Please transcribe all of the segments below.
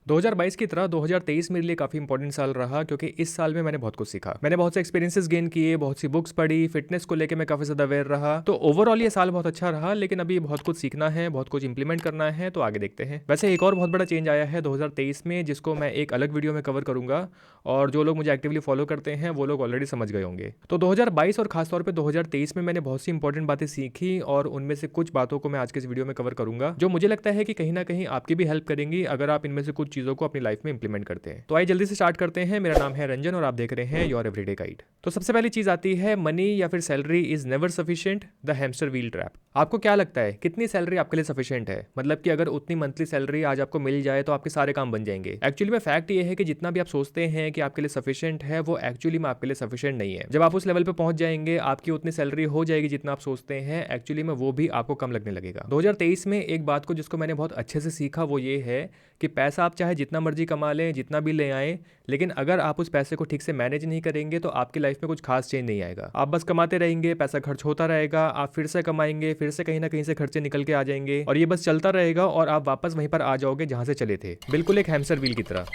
2022 की तरह 2023 मेरे लिए काफ़ी इंपॉर्टेंट साल रहा क्योंकि इस साल में मैंने बहुत कुछ सीखा। मैंने बहुत से एक्सपीरियंसेस गेन किए, बहुत सी बुक्स पढ़ी, फिटनेस को लेके मैं काफ़ी ज़्यादा अवेयर रहा। तो ओवरऑल ये साल बहुत अच्छा रहा, लेकिन अभी बहुत कुछ सीखना है, बहुत कुछ इंप्लीमेंट करना है, तो आगे देखते हैं। वैसे एक और बहुत बड़ा चेंज आया है 2023 में, जिसको मैं एक अलग वीडियो में कवर करूंगा, और जो लोग मुझे एक्टिवली फॉलो करते हैं वो लोग ऑलरेडी समझ गए होंगे। तो 2022 और खासतौर पर 2023 में मैंने बहुत सी इंपॉर्टेंट बातें सीखी, और उनमें से कुछ बातों को मैं आज के इस वीडियो में कवर करूंगा, जो मुझे लगता है कि कहीं ना कहीं आपकी भी हेल्प करेंगी अगर आप इनमें से कुछ चीज़ों को अपनी लाइफ में इंप्लीमेंट करते हैं। तो आइए जल्दी से स्टार्ट करते हैं। मेरा नाम है रंजन और आप देख रहे हैं योर एवरीडे गाइड। तो सबसे पहली चीज आती है मनी या फिर salary is never sufficient, the hamster wheel trap. आपको क्या लगता है कितनी सैलरी आपके लिए सफिशिएंट है? मतलब कि अगर उतनी मंथली सैलरी आज आपको मिल जाए तो आपके सारे काम बन जाएंगे। एक्चुअली में फैक्ट ये है कि जितना भी आप सोचते हैं कि आपके लिए सफिशिएंट है, वो एक्चुअली में आपके लिए सफिशिएंट नहीं है। जब आप उस लेवल पे पहुंच जाएंगे, आपकी उतनी सैलरी हो जाएगी जितना आप सोचते हैं, एक्चुअली में वो भी आपको कम लगने लगेगा। 2023 में एक बात को जिसको मैंने बहुत अच्छे से सीखा वो ये है कि पैसा आप चाहे जितना मर्जी कमा लें, जितना भी ले आए, लेकिन अगर आप उस पैसे को ठीक से मैनेज नहीं करेंगे तो आपकी लाइफ में कुछ खास चेंज नहीं आएगा। आप बस कमाते रहेंगे, पैसा खर्च होता रहेगा, आप फिर से कमाएंगे, फिर से कहीं ना कहीं से खर्चे निकल के आ जाएंगे, और ये बस चलता रहेगा और आप वापस वहीं पर आ जाओगे जहां से चले थे, बिल्कुल एक हैमस्टर व्हील की तरह।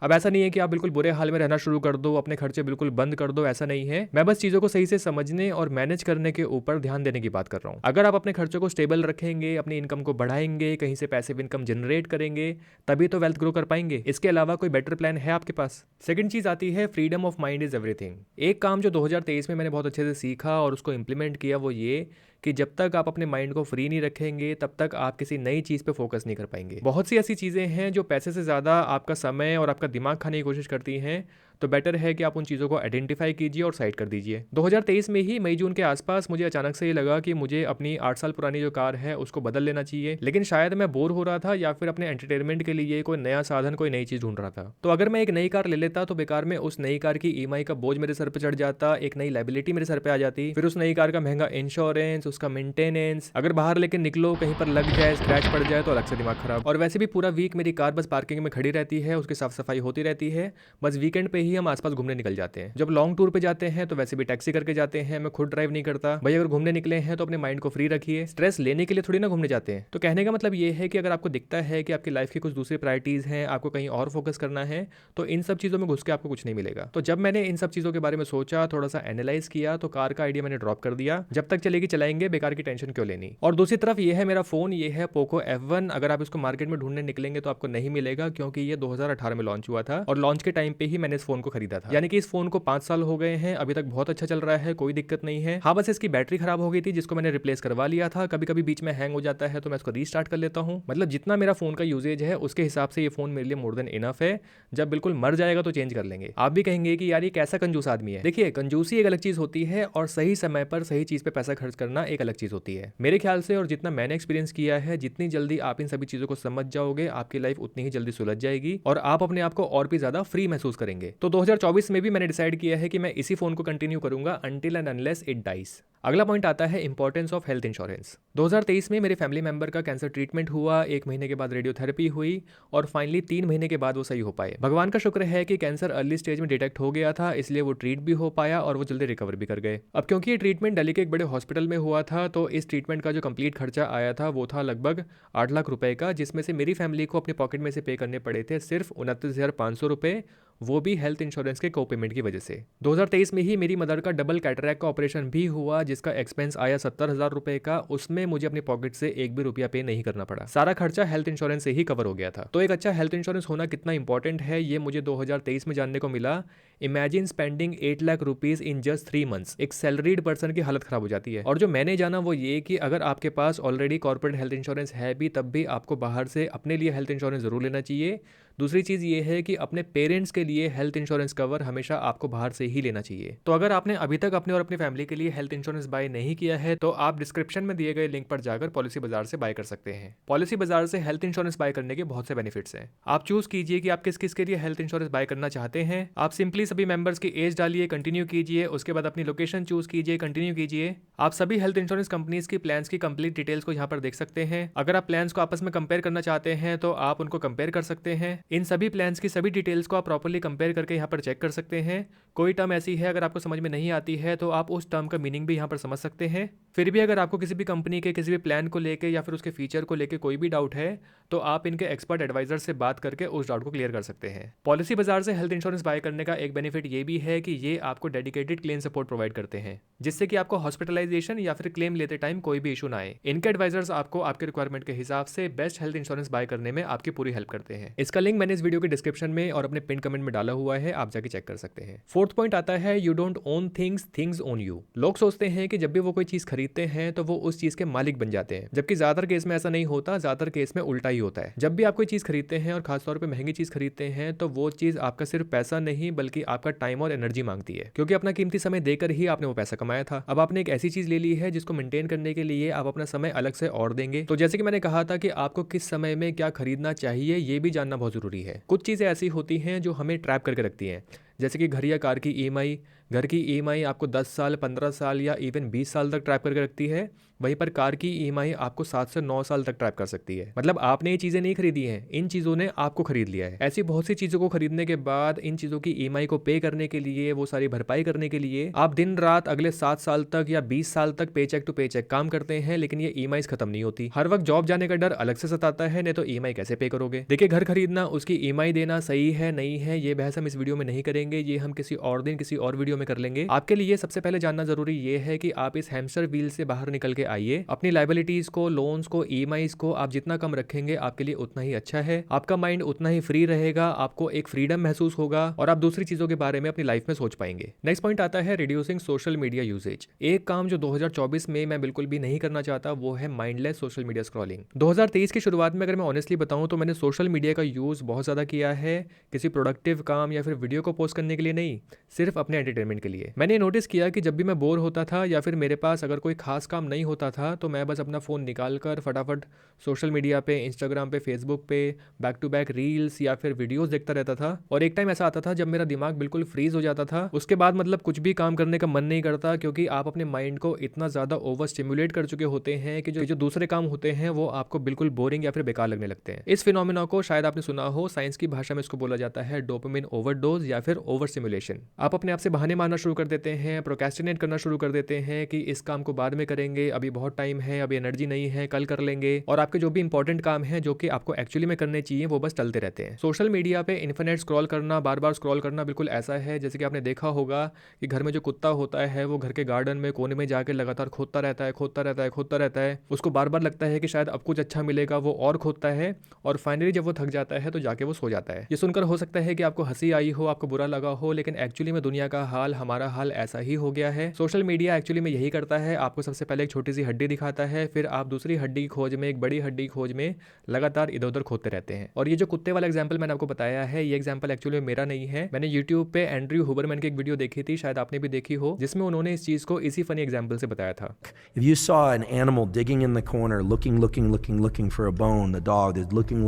अब ऐसा नहीं है कि आप बिल्कुल बुरे हाल में रहना शुरू कर दो, अपने खर्चे बिल्कुल बंद कर दो, ऐसा नहीं है। मैं बस चीजों को सही से समझने और मैनेज करने के ऊपर ध्यान देने की बात कर रहा हूँ। अगर आप अपने खर्चों को स्टेबल रखेंगे, अपनी इनकम को बढ़ाएंगे, कहीं से पैसिव इनकम जनरेट करेंगे, तभी तो वेल्थ ग्रो कर पाएंगे। इसके अलावा कोई बेटर प्लान है आपके पास? सेकंड चीज आती है freedom of mind is everything. एक काम जो 2023 में मैंने बहुत अच्छे से सीखा और उसको इंप्लीमेंट किया वो ये कि जब तक आप अपने माइंड को फ्री नहीं रखेंगे तब तक आप किसी नई चीज़ पे फोकस नहीं कर पाएंगे। बहुत सी ऐसी चीज़ें हैं जो पैसे से ज़्यादा आपका समय और आपका दिमाग खाने की कोशिश करती हैं, तो बेटर है कि आप उन चीज़ों को आइडेंटिफाई कीजिए और साइड कर दीजिए। 2023 में ही मई जून के आसपास मुझे अचानक से ये लगा कि मुझे अपनी 8 साल पुरानी जो कार है उसको बदल लेना चाहिए, लेकिन शायद मैं बोर हो रहा था या फिर अपने एंटरटेनमेंट के लिए कोई नया साधन, कोई नई चीज़ ढूंढ रहा था। तो अगर मैं एक नई कार ले लेता तो बेकार में उस नई कार की ईएमआई का बोझ मेरे सर पर चढ़ जाता, एक नई लाइबिलिटी मेरे सर पे आ जाती, फिर उस नई कार का महंगा इंश्योरेंस, उसका मेंटेनेंस, अगर बाहर लेके निकलो कहीं पर लग जाए, स्क्रैच पड़ जाए तो अलग से दिमाग खराब। और वैसे भी पूरा वीक मेरी कार बस पार्किंग में खड़ी रहती है, उसकी साफ सफाई होती रहती है, बस वीकेंड पे ही हम आसपास घूमने निकल जाते हैं। जब लॉन्ग टूर पे जाते हैं तो वैसे भी टैक्सी करके जाते हैं, मैं खुद ड्राइव नहीं करता। भाई अगर घूमने निकले हैं तो अपने माइंड को फ्री रखिए, स्ट्रेस लेने के लिए थोड़ी ना घूमने जाते हैं। तो कहने का मतलब ये है कि अगर आपको दिखता है कि आपकी लाइफ की कुछ दूसरी प्रायोरिटीज हैं, आपको कहीं और फोकस करना है, तो इन सब चीजों में घुस के आपको कुछ नहीं मिलेगा। तो जब मैंने इन सब चीजों के बारे में सोचा, थोड़ा सा एनालाइज किया, तो कार का आइडिया मैंने ड्रॉप कर दिया। जब तक चलेगी चलाएंगे, बेकार की टेंशन क्यों लेनी। और दूसरी तरफ ये है मेरा फोन, ये है पोको F1। अगर आप इसको मार्केट में ढूंढने निकलेंगे तो आपको नहीं मिलेगा, क्योंकि ये 2018 में लॉन्च हुआ था और लॉन्च के टाइम पे ही मैंने इस फोन को खरीदा था। यानी कि इस फोन को 5 साल हो गए हैं, अभी तक बहुत अच्छा चल रहा है, कोई दिक्कत नहीं है। हाँ बस इसकी बैटरी खराब हो गई थी जिसको मैंने रिप्लेस करवा लिया था। कभी कभी बीच में हैंग हो जाता है तो मैं इसको रीस्टार्ट कर लेता हूँ। मतलब जितना मेरा फोन का यूजेज है उसके हिसाब से ये फोन मेरे लिए मोर देन इनफ है। जब बिल्कुल मर जाएगा तो चेंज कर लेंगे। आप भी कहेंगे कि यार ये कैसा कंजूस आदमी है। देखिए, कंजूसी एक अलग चीज होती है और सही समय पर सही चीज पे पैसा खर्च करना एक अलग चीज होती है मेरे ख्याल से। और जितना मैंने एक्सपीरियंस किया है, जितनी जल्दी आप इन सभी चीजों को समझ जाओगे, आपकी लाइफ उतनी ही जल्दी सुलझ जाएगी और आप अपने आप को और भी ज्यादा फ्री महसूस करेंगे। तो 2024 में भी मैंने डिसाइड किया है कि मैं इसी फोन को कंटिन्यू करूंगा until and unless it dies. अगला पॉइंट आता है इंपॉर्टेंस ऑफ हेल्थ इंश्योरेंस। 2023 में मेरे फैमिली मेंबर का कैंसर ट्रीटमेंट हुआ, 1 महीने के बाद रेडियोथेरेपी हुई और फाइनली 3 महीने के बाद वो सही हो पाए। भगवान का शुक्र है कि कैंसर अर्ली स्टेज में डिटेक्ट हो गया था, इसलिए वो ट्रीट भी हो पाया और वो जल्दी रिकवर भी कर गए। अब क्योंकि ये ट्रीटमेंट दिल्ली के एक बड़े हॉस्पिटल में हुआ था, तो इस ट्रीटमेंट का जो कंप्लीट खर्चा आया था वो था लगभग 8 लाख रुपए का, जिसमें से मेरी फैमिली को अपने पॉकेट में से पे करने पड़े थे सिर्फ 29,500 रुपए, वो भी हेल्थ इंश्योरेंस के को पेमेंट की वजह से। 2023 में ही मेरी मदर का डबल कैटरैक्ट का ऑपरेशन भी हुआ, जिसका एक्सपेंस आया 70,000 रुपए का। उसमें मुझे अपनी पॉकेट से एक भी रुपया पे नहीं करना पड़ा, सारा खर्चा हेल्थ इंश्योरेंस से ही कवर हो गया था। तो एक अच्छा हेल्थ इंश्योरेंस होना कितना इंपॉर्टेंट है ये मुझे 2023 में जानने को मिला। Imagine spending 8 lakh rupees in just 3 months. एक सैलरीड पर्सन की हालत खराब हो जाती है। और जो मैंने जाना वो ये कि अगर आपके पास ऑलरेडी कॉर्पोरेट हेल्थ इंश्योरेंस है भी, तब भी आपको बाहर से अपने लिए हेल्थ इंश्योरेंस जरूर लेना चाहिए। दूसरी चीज़ ये है कि अपने पेरेंट्स के लिए हेल्थ इंश्योरेंस कवर हमेशा आपको बाहर से ही लेना चाहिए। तो अगर आपने अभी तक अपने और अपनी फैमिली के लिए हेल्थ इंश्योरेंस बाय नहीं किया है, तो आप डिस्क्रिप्शन में दिए गए लिंक पर जाकर पॉलिसी बाजार से बाय कर सकते हैं। पॉलिसी बाजार से हेल्थ इंश्योरेंस बाय करने के बहुत से बेनिफिट्स हैं। आप चूज कीजिए कि आप किस किस के लिए हेल्थ इंश्योरेंस बाय करना चाहते हैं। आप सिंपली सभी मेंबर्स की एज डालिए, कंटिन्यू कीजिए, उसके बाद अपनी लोकेशन चूज कीजिए, कंटिन्यू कीजिए। आप सभी हेल्थ इंश्योरेंस कंपनीज की प्लान्स की कंप्लीट डिटेल्स को यहाँ पर देख सकते हैं। अगर आप प्लान्स को आपस में कंपेयर करना चाहते हैं तो आप उनको कंपेयर कर सकते हैं। इन सभी प्लान्स की सभी डिटेल्स को आप प्रॉपर्ली कंपेयर करके यहाँ पर चेक कर सकते हैं। कोई टर्म ऐसी है अगर आपको समझ में नहीं आती है तो आप उस टर्म का मीनिंग भी यहाँ पर समझ सकते हैं। फिर भी अगर आपको किसी भी कंपनी के किसी भी प्लान को लेकर या फिर उसके फीचर को लेकर कोई भी डाउट है तो आप इनके एक्सपर्ट एडवाइजर से बात करके उस डाउट को क्लियर कर सकते हैं। पॉलिसी बाजार से हेल्थ इंश्योरेंस बाय करने का एक बेनिफिट ये भी है कि ये आपको डेडिकेटेड क्लेम सपोर्ट प्रोवाइड करते हैं, जिससे कि आपको हॉस्पिटलाइजेशन या फिर क्लेम लेते टाइम कोई भी इशू ना आए। इनके एडवाइजर्स आपको आपके रिक्वायरमेंट के हिसाब से बेस्ट हेल्थ इंश्योरेंस बाय करने में आपकी पूरी हेल्प करते हैं। इसका लिंक मैंने इस वीडियो के डिस्क्रिप्शन में और अपने पिन कमेंट में डाला हुआ है, आप जाके चेक कर सकते हैं। फोर्थ पॉइंट आता है you don't own things, things own you. लोग सोचते हैं कि जब भी वो कोई चीज खरीदते हैं तो वो उस चीज के मालिक बन जाते हैं, जबकि ज्यादातर केस में ऐसा नहीं होता। ज्यादातर केस में उल्टा ही होता है। जब भी आप कोई चीज खरीदते हैं और खासतौर पर महंगी चीज खरीदते हैं तो वो चीज आपका सिर्फ पैसा नहीं बल्कि आपका टाइम और एनर्जी मांगती है, क्योंकि अपना कीमती समय देकर ही आपने वो पैसा कमाया था। अब आपने एक ऐसी चीज ले ली है जिसको मेंटेन करने के लिए आप अपना समय अलग से और देंगे। तो जैसे कि मैंने कहा था कि आपको किस समय में क्या खरीदना चाहिए ये भी जानना बहुत जरूरी है। कुछ चीजें ऐसी होती हैं जो हमें ट्रैप करके रखती हैं, जैसे कि घर या कार की ईएमआई। घर की ईएमआई आपको 10 साल, 15 साल या इवन 20 साल तक ट्रैप करके रखती है। वहीं पर कार की ईएमआई आपको 7 से 9 साल तक ट्रैप कर सकती है। मतलब आपने ये चीजें नहीं खरीदी हैं, इन चीजों ने आपको खरीद लिया है। ऐसी बहुत सी चीजों को खरीदने के बाद इन चीजों की ईएमआई को पे करने के लिए, वो सारी भरपाई करने के लिए आप दिन रात अगले 7 साल तक या 20 साल तक पे चेक टू पे चेक काम करते हैं, लेकिन ये ईएमआई खत्म नहीं होती। हर वक्त जॉब जाने का डर अलग से सताता है, नहीं तो ईएमआई कैसे पे करोगे। देखिए, घर खरीदना, उसकी ईएमआई देना सही है नहीं है ये बहस हम इस वीडियो में नहीं करेंगे, ये हम किसी और दिन किसी और वीडियो में कर लेंगे। आपके लिए सबसे पहले जानना जरूरी ये है कि आप इस हैमस्टर व्हील से बाहर निकल के आइए। अपनी लायबिलिटीज को, लोन्स को, ईएमआईज को आप जितना कम रखेंगे आपके लिए उतना ही अच्छा है। आपका माइंड उतना ही फ्री रहेगा, आपको एक फ्रीडम महसूस होगा और आप दूसरी चीजों के बारे में अपनी लाइफ में सोच पाएंगे। नेक्स्ट पॉइंट आता है रिड्यूसिंग सोशल मीडिया यूसेज। एक काम जो 2024 में मैं बिल्कुल भी नहीं करना चाहता वो है माइंडलेस सोशल मीडिया स्क्रॉलिंग। 2023 की शुरुआत में अगर मैं ऑनेस्टली बताऊं तो मैंने सोशल मीडिया का यूज बहुत ज्यादा किया है, किसी प्रोडक्टिव काम या फिर वीडियो को पोस्ट करने के लिए नहीं, सिर्फ अपने एंटरटेनमेंट के लिए। मैंने नोटिस किया कि जब भी मैं बोर होता था या फिर मेरे पास अगर कोई खास काम नहीं होता था तो मैं बस अपना फ़ोन निकाल कर फटाफट सोशल मीडिया पे, इंस्टाग्राम पे, फेसबुक पे बैक टू बैक रील्स या फिर वीडियोस देखता रहता था। और एक टाइम ऐसा आता था जब मेरा दिमाग बिल्कुल फ्रीज हो जाता था। उसके बाद मतलब कुछ भी काम करने का मन नहीं करता, क्योंकि आप अपने माइंड को इतना ज़्यादा ओवर स्टिमुलेट कर चुके होते हैं कि जो दूसरे काम होते हैं वो आपको बिल्कुल बोरिंग या फिर बेकार लगने लगते हैं। इस फिनोमिना को शायद आपने सुना हो, साइंस की भाषा में इसको बोला जाता है डोपामिन ओवरडोज या फिर ओवर स्टिमुलेशन। आप अपने आप से बहाने मारना शुरू कर देते हैं, प्रोक्रेस्टिनेट करना शुरू कर देते हैं कि इस काम को बाद में करेंगे, अभी बहुत टाइम है, अभी एनर्जी नहीं है, कल कर लेंगे। और आपके जो भी इंपॉर्टेंट काम है जो कि आपको एक्चुअली में करने चाहिए वो बस टलते रहते हैं। सोशल मीडिया पे इन्फिनिट स्क्रॉल करना, बार बार स्क्रॉल करना बिल्कुल ऐसा है जैसे कि आपने देखा होगा कि घर में जो कुत्ता होता है वो घर के गार्डन में कोने में जाकर लगातार खोदता रहता है, खोदता रहता है, खोदता रहता है। उसको बार बार लगता है कि शायद अब कुछ अच्छा मिलेगा, वो और खोदता है और फाइनली जब वो थक जाता है तो जाके वो सो जाता है। ये सुनकर हो सकता है कि आपको हंसी आई हो, आपको बुरा लगा हो, लेकिन एक्चुअली में दुनिया का हाल, हमारा हाल ऐसा ही हो गया है। सोशल मीडिया एक्चुअली में यही करता है, आपको सबसे पहले एक छोटी सी हड्डी दिखाता है, फिर आप दूसरी हड्डी की खोज में, एक बड़ी हड्डी की खोज में लगातार इधर उधर खोदते रहते हैं। और ये जो कुत्ते वाला एग्जांपल मैंने आपको बताया है, ये एग्जांपल एक्चुअली मेरा नहीं है। मैंने यूट्यूब पे एंड्रयू हुबरमैन की एक वीडियो देखी थी, शायद आपने भी देखी हो, जिसमें उन्होंने इस चीज को इसी फनी एग्जांपल से बताया था। If you saw an animal digging in the corner, looking for a bone, the dog is looking,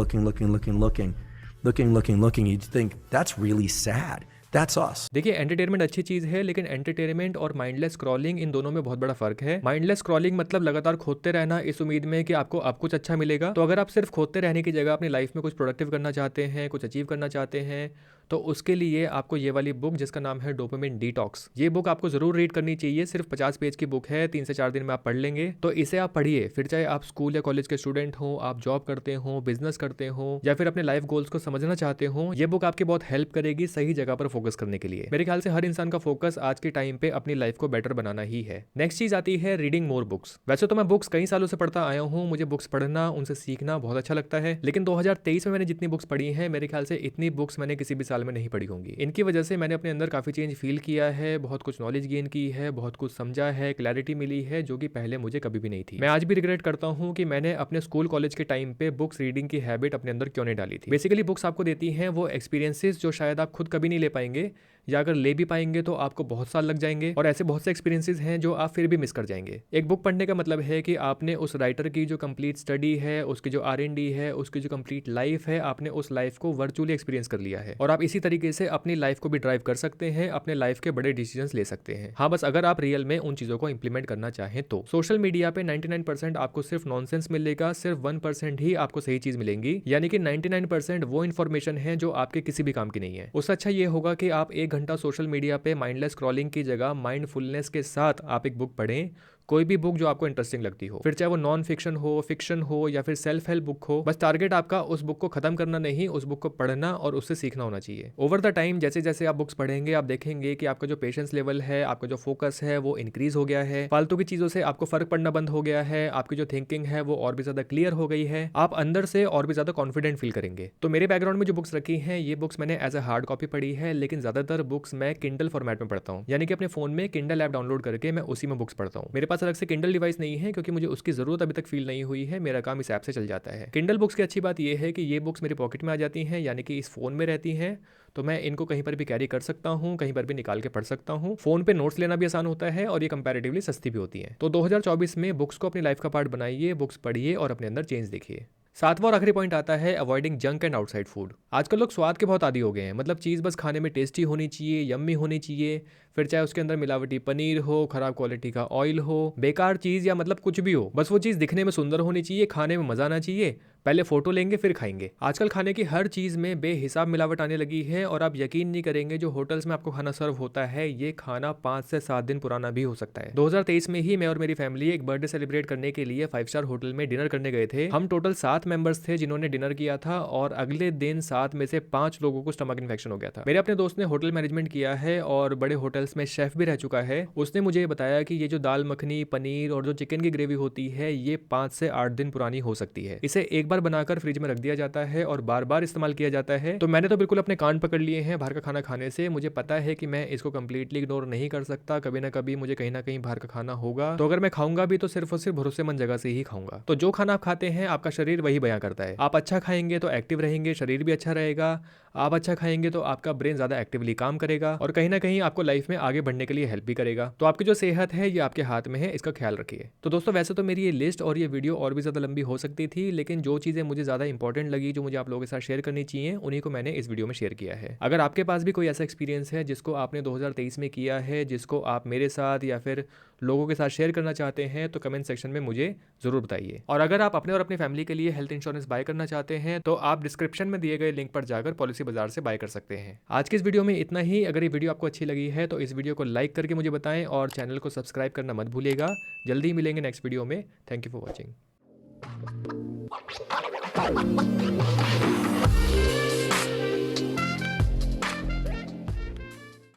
you'd think that's really sad. That's us. देखिए, एंटरटेनमेंट अच्छी चीज है, लेकिन एंटरटेनमेंट और माइंडलेस स्क्रॉलिंग, इन दोनों में बहुत बड़ा फर्क है। माइंडलेस स्क्रॉलिंग मतलब लगातार खोदते रहना इस उम्मीद में कि आपको अब कुछ अच्छा मिलेगा। तो अगर आप सिर्फ खोदते रहने की जगह अपनी लाइफ में कुछ प्रोडक्टिव करना चाहते हैं, कुछ अचीव करना चाहते हैं, तो उसके लिए आपको ये वाली बुक जिसका नाम है डोपामिन डिटॉक्स, ये बुक आपको जरूर रीड करनी चाहिए। सिर्फ 50 पेज की बुक है, 3 से 4 दिन में आप पढ़ लेंगे। तो इसे आप पढ़िए, फिर चाहे आप स्कूल या कॉलेज के स्टूडेंट हो, आप जॉब करते हो, बिजनेस करते हो या फिर अपने लाइफ गोल्स को समझना चाहते हो, ये बुक आपकी बहुत हेल्प करेगी सही जगह पर फोकस करने के लिए। मेरे ख्याल से हर इंसान का फोकस आज के टाइम पे अपनी लाइफ को बेटर बनाना ही है। नेक्स्ट चीज आती है रीडिंग मोर बुक्स। वैसे तो मैं बुक्स कई सालों से पढ़ता आया हूँ, मुझे बुक्स पढ़ना, उनसे सीखना बहुत अच्छा लगता है, लेकिन 2023 में मैंने जितनी बुक्स पढ़ी हैं, मेरे ख्याल से इतनी बुक्स मैंने किसी भी साल में नहीं पढ़ी होंगी। इनकी वजह से मैंने अपने अंदर काफ़ी चेंज फील किया है, बहुत कुछ नॉलेज गेन की है, बहुत कुछ समझा है, क्लैरिटी मिली है जो कि पहले मुझे कभी भी नहीं थी। मैं आज भी रिग्रेट करता हूँ कि मैंने अपने स्कूल कॉलेज के टाइम पे बुक्स रीडिंग की हैबिट अपने अंदर क्यों नहीं डाली थी। बेसिकली बुक्स आपको देती हैं वो एक्सपीरियंसेस जो शायद आप खुद कभी नहीं ले पाएंगे, या अगर ले भी पाएंगे तो आपको बहुत साल लग जाएंगे, और ऐसे बहुत से एक्सपीरियंसेस हैं जो आप फिर भी मिस कर जाएंगे। एक बुक पढ़ने का मतलब है कि आपने उस राइटर की जो कंप्लीट स्टडी है, उसकी जो R&D है, उसकी जो कंप्लीट लाइफ है, आपने उस लाइफ को वर्चुअली एक्सपीरियंस कर लिया है, और आप इसी तरीके से अपनी लाइफ को भी ड्राइव कर सकते हैं, अपने लाइफ के बड़े डिसीजंस ले सकते हैं। हाँ, बस अगर आप रियल में उन चीजों को इंप्लीमेंट करना चाहें तो। सोशल मीडिया पे 99% आपको सिर्फ नॉनसेंस मिलेगा, सिर्फ 1% ही आपको सही चीज मिलेंगी, यानी कि 99% वो इन्फॉर्मेशन है जो आपके किसी भी काम की नहीं है। उससे अच्छा ये होगा कि आप 1 घंटा सोशल मीडिया पे माइंडलेस स्क्रॉलिंग की जगह माइंडफुलनेस के साथ आप एक बुक पढ़ें, कोई भी बुक जो आपको इंटरेस्टिंग लगती हो, फिर चाहे वो नॉन फिक्शन हो, फिक्शन हो, या फिर सेल्फ हेल्प बुक हो। बस टारगेट आपका उस बुक को खत्म करना नहीं, उस बुक को पढ़ना और उससे सीखना होना चाहिए। ओवर द टाइम जैसे जैसे आप बुक्स पढ़ेंगे, आप देखेंगे कि आपका जो पेशेंस लेवल है, आपका जो फोकस है, वो इंक्रीज हो गया है, फालतू की चीजों से आपको फर्क पड़ना बंद हो गया है, आपकी जो थिंकिंग है वो और भी ज्यादा क्लियर हो गई है, आप अंदर से और भी ज्यादा कॉन्फिडेंट फील करेंगे। तो मेरे बैकग्राउंड में जो बुक्स रखी हैं, ये बुक्स मैंने एज अ हार्ड कॉपी पढ़ी है, लेकिन ज्यादातर बुक्स मैं किंडल फॉर्मेट में पढ़ता हूँ, यानी कि अपने फोन में किंडल ऐप डाउनलोड करके मैं उसी में बुक्स पढ़ता हूँ। मेरे पास अलग से किंडल डिवाइस नहीं है, क्योंकि मुझे उसकी जरूरत अभी तक फील नहीं हुई है, मेरा काम इस ऐप से चल जाता है। किंडल बुक्स की अच्छी बात यह है कि ये बुक्स मेरे पॉकेट में आ जाती हैं, यानी कि इस फोन में रहती हैं, तो मैं इनको कहीं पर भी कैरी कर सकता हूँ, कहीं पर भी निकाल के पढ़ सकता हूँ। फोन पे नोट्स लेना भी आसान होता है, और ये कंपैरेटिवली सस्ती भी होती है। तो 2024 में बुक्स को अपनी लाइफ का पार्ट बनाइए, बुक्स पढ़िए और अपने अंदर चेंज देखिए। 7वां और आखिरी पॉइंट आता है avoiding junk and outside food. आजकल लोग स्वाद के बहुत आदी हो गए हैं, मतलब चीज़ बस खाने में टेस्टी होनी चाहिए, यम्मी होनी चाहिए, फिर चाहे उसके अंदर मिलावटी पनीर हो, खराब क्वालिटी का ऑयल हो, बेकार चीज़ या मतलब कुछ भी हो, बस वो चीज़ दिखने में सुंदर होनी चाहिए, खाने में मजा आना चाहिए, पहले फोटो लेंगे फिर खाएंगे। आजकल खाने की हर चीज़ में बेहिसाब मिलावट आने लगी है, और आप यकीन नहीं करेंगे जो होटल्स में आपको खाना सर्व होता है, ये खाना 5 से 7 दिन पुराना भी हो सकता है। 2023 में ही मैं और मेरी फैमिली एक बर्थडे सेलिब्रेट करने के लिए 5 स्टार होटल में डिनर करने गए थे। हम टोटल 7 मेंबर्स थे जिन्होंने डिनर किया था, और अगले दिन 7 में से 5 लोगों को स्टमक इन्फेक्शन हो गया था। मेरे अपने दोस्त ने होटल मैनेजमेंट किया है और बड़े होटल्स में शेफ भी रह चुका है। उसने मुझे बताया कि ये जो दाल मखनी, पनीर और जो चिकन की ग्रेवी होती है, ये 5 से 8 दिन पुरानी हो सकती है। इसे एक बार बनाकर फ्रिज में रख दिया जाता है और बार बार इस्तेमाल किया जाता है। तो मैंने तो बिल्कुल अपने कान पकड़ लिए हैं बाहर का खाना खाने से। मुझे पता है कि मैं इसको कंप्लीटली इग्नोर नहीं कर सकता, कभी ना कभी मुझे कहीं ना कहीं बाहर का खाना होगा, तो अगर मैं खाऊंगा भी तो सिर्फ और सिर्फ भरोसेमंद जगह से ही खाऊंगा। तो जो खाना आप खाते हैं आपका शरीर वही बयां करता है। आप अच्छा खाएंगे तो एक्टिव रहेंगे, शरीर भी अच्छा रहेगा। आप अच्छा खाएंगे तो आपका ब्रेन ज्यादा एक्टिवली काम करेगा, और कहीं ना कहीं आपको लाइफ में आगे बढ़ने के लिए हेल्प भी करेगा। तो आपकी जो सेहत है ये आपके हाथ में है, इसका ख्याल रखिए। तो दोस्तों, वैसे तो मेरी ये लिस्ट और ये वीडियो और भी ज्यादा लंबी हो सकती थी, लेकिन जो चीजें मुझे ज्यादा इंपॉर्टेंट लगी, जो मुझे आप लोगों के साथ शेयर करनी चाहिए, उन्हीं को मैंने इस वीडियो में शेयर किया है। अगर आपके पास भी कोई ऐसा एक्सपीरियंस है जिसको आपने 2023 में किया है, जिसको आप मेरे साथ या फिर लोगों के साथ शेयर करना चाहते हैं, तो कमेंट सेक्शन में मुझे जरूर बताइए। और अगर आप अपने और अपनी फैमिली के लिए हेल्थ इंश्योरेंस बाय करना चाहते हैं, तो आप डिस्क्रिप्शन में दिए गए लिंक पर जाकर पॉलिसी बाजार से बाय कर सकते हैं। आज की इस वीडियो में इतना ही। अगर ये वीडियो आपको अच्छी लगी है तो इस वीडियो को लाइक करके मुझे बताएं, और चैनल को सब्सक्राइब करना मत भूलिएगा। जल्दी मिलेंगे नेक्स्ट वीडियो में। Thank you for watching.